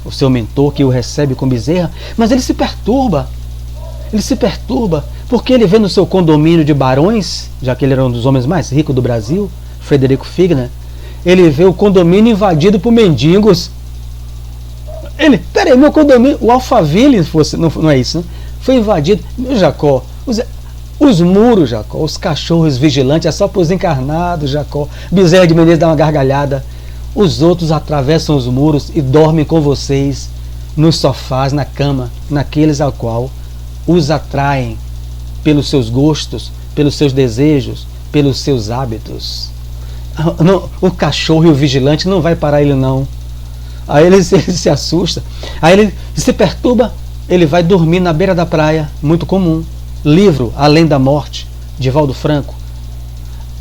o seu mentor que o recebe com Bezerra, mas ele se perturba. Ele se perturba porque ele vê no seu condomínio de barões, já que ele era um dos homens mais ricos do Brasil, Frederico Figner, ele vê o condomínio invadido por mendigos. Peraí, meu condomínio, o Alphaville, não é isso, né? Foi invadido. Meu Jacó, os muros, Jacó, os cachorros vigilantes, é só para os encarnados, Jacó. Bezerra de Menezes dá uma gargalhada. Os outros atravessam os muros e dormem com vocês nos sofás, na cama, naqueles ao qual os atraem pelos seus gostos, pelos seus desejos, pelos seus hábitos. O cachorro e o vigilante não vai parar ele não. Aí ele se assusta, aí ele se perturba, ele vai dormir na beira da praia, muito comum. Livro Além da Morte, de Valdo Franco,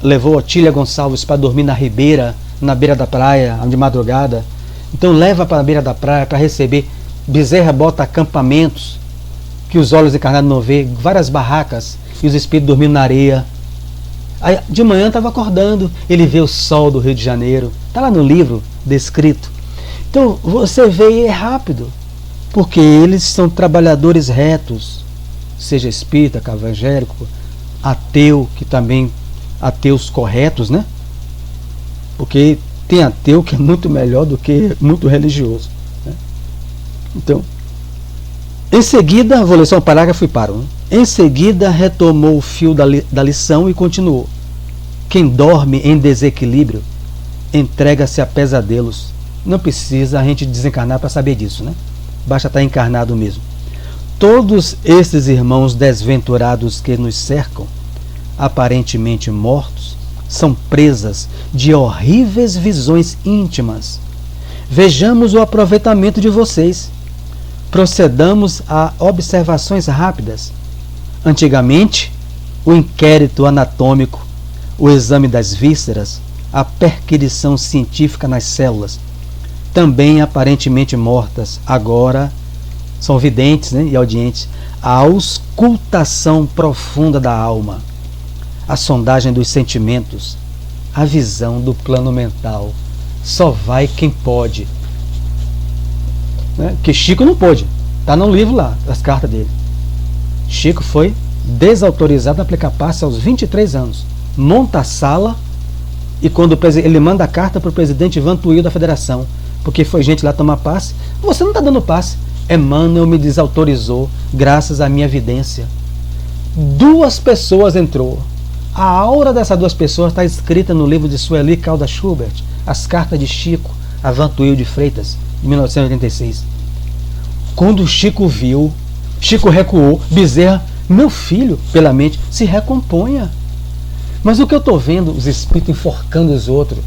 levou Otília Gonçalves para dormir na ribeira, na beira da praia, de madrugada. Então leva para a beira da praia para receber. Bezerra bota acampamentos que os olhos encarnados não vê, várias barracas, e os espíritos dormindo na areia. Aí, de manhã estava acordando, ele vê o sol do Rio de Janeiro, está lá no livro descrito. Então você vê, é rápido, porque eles são trabalhadores retos, seja espírita, evangélico, ateu, que também ateus corretos, né? Porque tem ateu que é muito melhor do que muito religioso, né? Então, em seguida, vou ler só um parágrafo e paro, né? Em seguida, retomou o fio da lição e continuou. Quem dorme em desequilíbrio entrega-se a pesadelos. Não precisa a gente desencarnar para saber disso, né? Basta estar encarnado mesmo. Todos esses irmãos desventurados que nos cercam, aparentemente mortos, são presas de horríveis visões íntimas. Vejamos o aproveitamento de vocês. Procedamos a observações rápidas. Antigamente, o inquérito anatômico, o exame das vísceras, a perquisição científica nas células, também aparentemente mortas, agora são videntes, né, e audientes, a auscultação profunda da alma, a sondagem dos sentimentos, a visão do plano mental. Só vai quem pode, né? Que Chico não pôde, está no livro lá, as cartas dele. Chico foi desautorizado a aplicar passe aos 23 anos, monta a sala, e quando ele manda a carta para o presidente Ivan Tuil da federação, porque foi gente lá tomar passe, você não está dando passe. Emmanuel me desautorizou graças à minha vidência. 2 pessoas entrou. A aura dessas 2 pessoas está escrita no livro de Sueli Caldas Schubert, As Cartas de Chico, a Vantuil de Freitas, de 1986. Quando Chico viu, Chico recuou. Bezerra, meu filho, pela mente, se recomponha. Mas o que eu estou vendo, os espíritos enforcando os outros.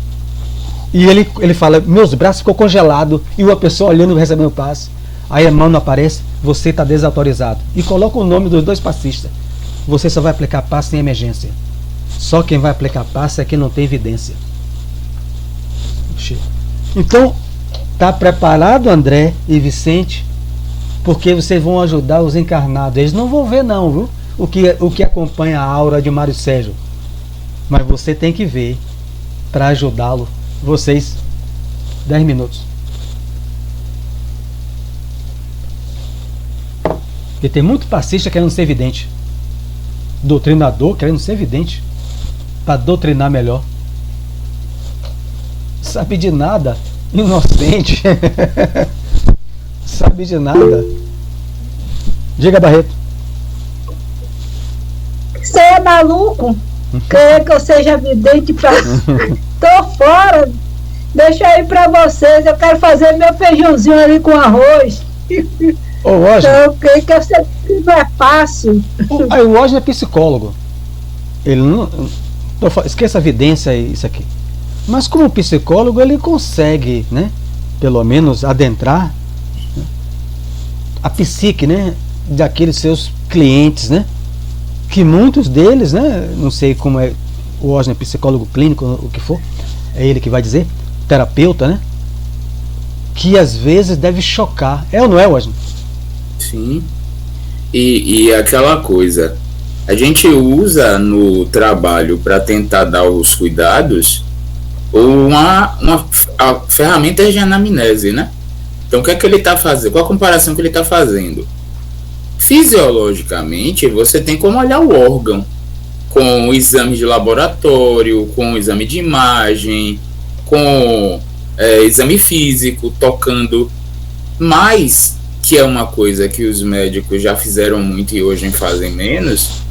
E ele fala, meus braços ficou congelado, e uma pessoa olhando e recebendo passe. Aí Emmanuel aparece, você está desautorizado. E coloca o nome dos 2 passistas. Você só vai aplicar passe em emergência. Só quem vai aplicar passe é quem não tem evidência. Então, está preparado, André e Vicente, porque vocês vão ajudar os encarnados. Eles não vão ver não, viu? O que acompanha a aura de Mário Sérgio. Mas você tem que ver para ajudá-lo. Vocês, 10 minutos. Porque tem muito passista querendo ser evidente, doutrinador querendo ser evidente, para doutrinar melhor. Sabe de nada, inocente. Sabe de nada. Diga, Barreto.
Você é maluco? Quer que eu seja vidente pra... Tô fora. Deixa aí pra vocês. Eu quero fazer meu feijãozinho ali com arroz.
Ô, Osner,
então, creio que você não é fácil.
O Osner é psicólogo. Ele não. Esqueça a evidência e isso aqui. Mas como psicólogo, ele consegue, né? Pelo menos adentrar, né, a psique, né? Daqueles seus clientes, né? Que muitos deles, né? Não sei como é o Osner, psicólogo clínico, o que for, é ele que vai dizer, terapeuta, né? Que às vezes deve chocar. É ou não é, Osner?
Sim. E aquela coisa, A gente usa no trabalho para tentar dar os cuidados a ferramenta de anamnese, né? Então, o que é que ele está fazendo? Qual a comparação que ele está fazendo? Fisiologicamente, você tem como olhar o órgão, com o exame de laboratório, com o exame de imagem, com exame físico, tocando. Mas, que é uma coisa que os médicos já fizeram muito e hoje fazem menos,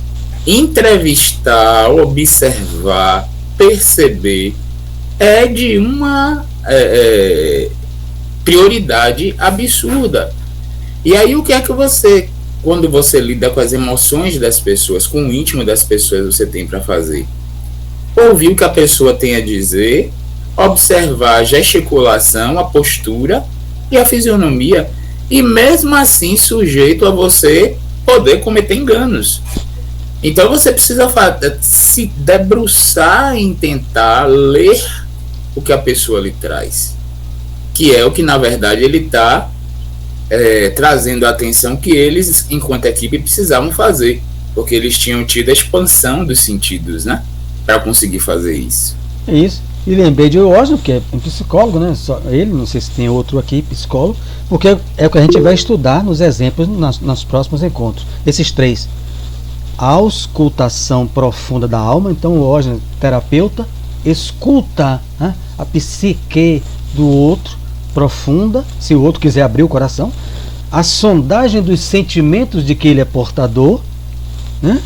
entrevistar, observar, perceber, é de uma prioridade absurda. E aí o que é que você, quando você lida com as emoções das pessoas, com o íntimo das pessoas, você tem para fazer? Ouvir o que a pessoa tem a dizer, observar a gesticulação, a postura e a fisionomia, e mesmo assim sujeito a você poder cometer enganos. Então você precisa se debruçar em tentar ler o que a pessoa lhe traz, que é o que na verdade ele está trazendo a atenção que eles, enquanto equipe, precisavam fazer, porque eles tinham tido a expansão dos sentidos, né, para conseguir fazer isso.
É isso. E lembrei de Osno, que é um psicólogo, né? Só ele, não sei se tem outro aqui, psicólogo, porque é o que a gente vai estudar nos exemplos nos próximos encontros. Esses 3. A auscultação profunda da alma. Então o Osno, terapeuta, escuta, né, a psique do outro, profunda, se o outro quiser abrir o coração. A sondagem dos sentimentos de que ele é portador, né?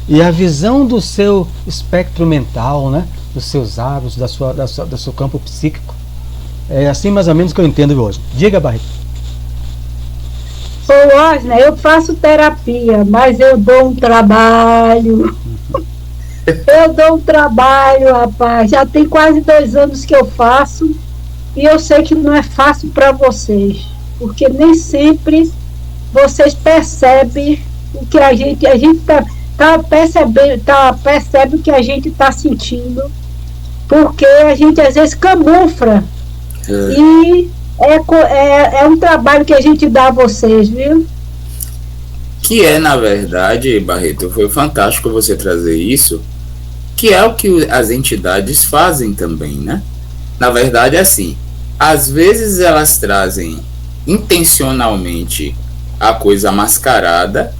E a visão do seu espectro mental, né? Dos seus hábitos, do seu campo psíquico. É assim mais ou menos que eu entendo hoje. Diga, Barreto.
Ô, Osna, eu faço terapia, mas eu dou um trabalho. Eu dou um trabalho, rapaz. Já tem quase 2 anos que eu faço e eu sei que não é fácil para vocês, porque nem sempre vocês percebem o que a gente percebe o que a gente está sentindo, porque a gente às vezes camufla. E é um trabalho que a gente dá a vocês, viu?
Que é, na verdade, Barreto, foi fantástico você trazer isso, que é o que as entidades fazem também, né? Na verdade, é assim, às vezes elas trazem intencionalmente a coisa mascarada,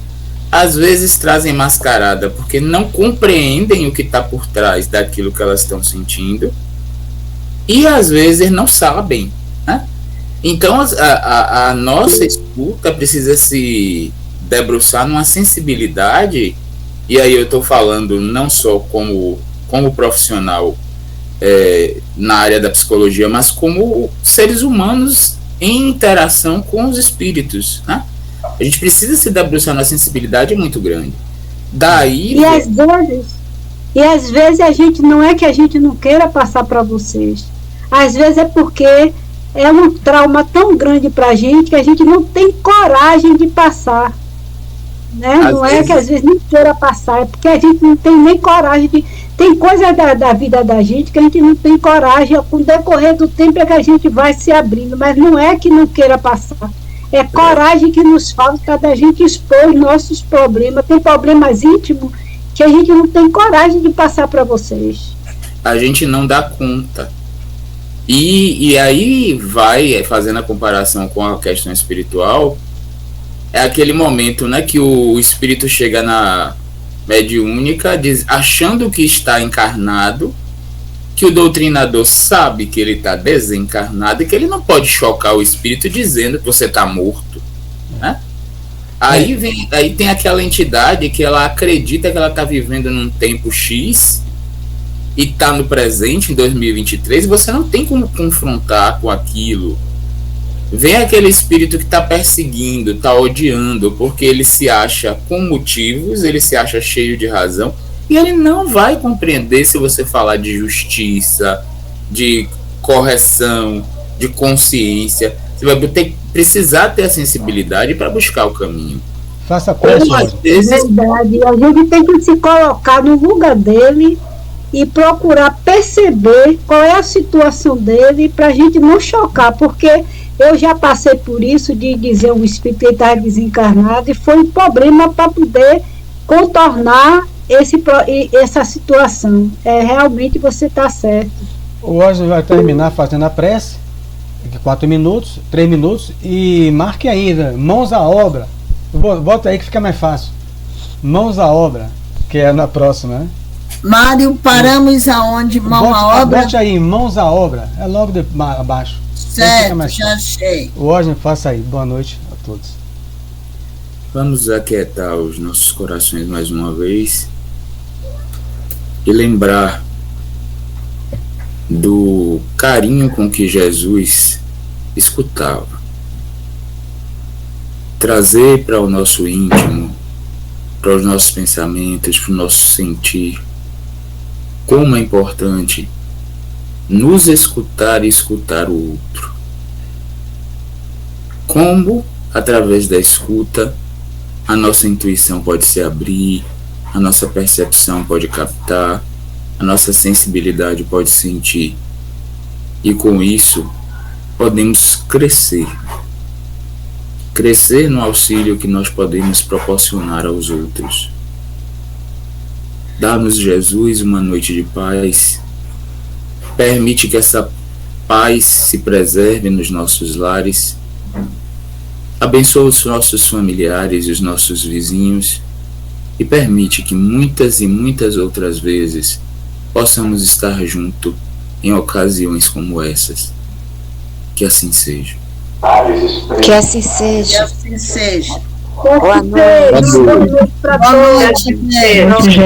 às vezes trazem mascarada porque não compreendem o que está por trás daquilo que elas estão sentindo, e às vezes não sabem, né? Então a nossa escuta precisa se debruçar numa sensibilidade, e aí eu estou falando não só como profissional na área da psicologia, mas como seres humanos em interação com os espíritos, né? A gente precisa se debruçar numa sensibilidade muito grande. Daí...
E às vezes a gente não é que a gente não queira passar para vocês. Às vezes é porque é um trauma tão grande para a gente que a gente não tem coragem de passar. Né? Não é que às vezes nem queira passar, é porque a gente não tem nem coragem de... Tem coisas da vida da gente que a gente não tem coragem, com o decorrer do tempo é que a gente vai se abrindo, mas não é que não queira passar. É coragem que nos falta da gente expor os nossos problemas. Tem problemas íntimos que a gente não tem coragem de passar para vocês.
A gente não dá conta. E aí vai fazendo a comparação com a questão espiritual. É aquele momento, né, que o espírito chega na mediúnica achando que está encarnado, que o doutrinador sabe que ele está desencarnado e que ele não pode chocar o espírito dizendo que você está morto, né? Aí tem aquela entidade que ela acredita que ela está vivendo num tempo X e está no presente, em 2023, e você não tem como confrontar com aquilo. Vem aquele espírito que está perseguindo, está odiando, porque ele se acha com motivos, ele se acha cheio de razão, e ele não vai compreender se você falar de justiça, de correção, de consciência. Você vai precisar ter a sensibilidade para buscar o caminho.
Faça prece.
Verdade. A gente tem que se colocar no lugar dele e procurar perceber qual é a situação dele para a gente não chocar, porque eu já passei por isso de dizer um espírito que estava desencarnado e foi um problema para poder contornar essa situação. Realmente você está certo.
O Osni vai terminar fazendo a prece, 4 minutos, 3 minutos, e marque ainda, mãos à obra. Bota aí que fica mais fácil. Mãos à obra, que é na próxima, né?
Mário, paramos aonde? Mão à obra?
Bote aí, mãos à obra. É logo abaixo.
Certo, já achei.
O Osni, faça aí. Boa noite a todos.
Vamos aquietar os nossos corações mais uma vez e lembrar do carinho com que Jesus escutava. Trazer para o nosso íntimo, para os nossos pensamentos, para o nosso sentir, como é importante nos escutar e escutar o outro. Como, através da escuta, a nossa intuição pode se abrir, a nossa percepção pode captar, a nossa sensibilidade pode sentir. E com isso, podemos crescer. Crescer no auxílio que nós podemos proporcionar aos outros. Dá-nos, Jesus, uma noite de paz. Permite que essa paz se preserve nos nossos lares. Abençoa os nossos familiares e os nossos vizinhos. E permite que muitas e muitas outras vezes possamos estar juntos em ocasiões como essas. Que assim seja.
Que assim seja.
Que assim seja.
Boa noite.
Boa noite, gente.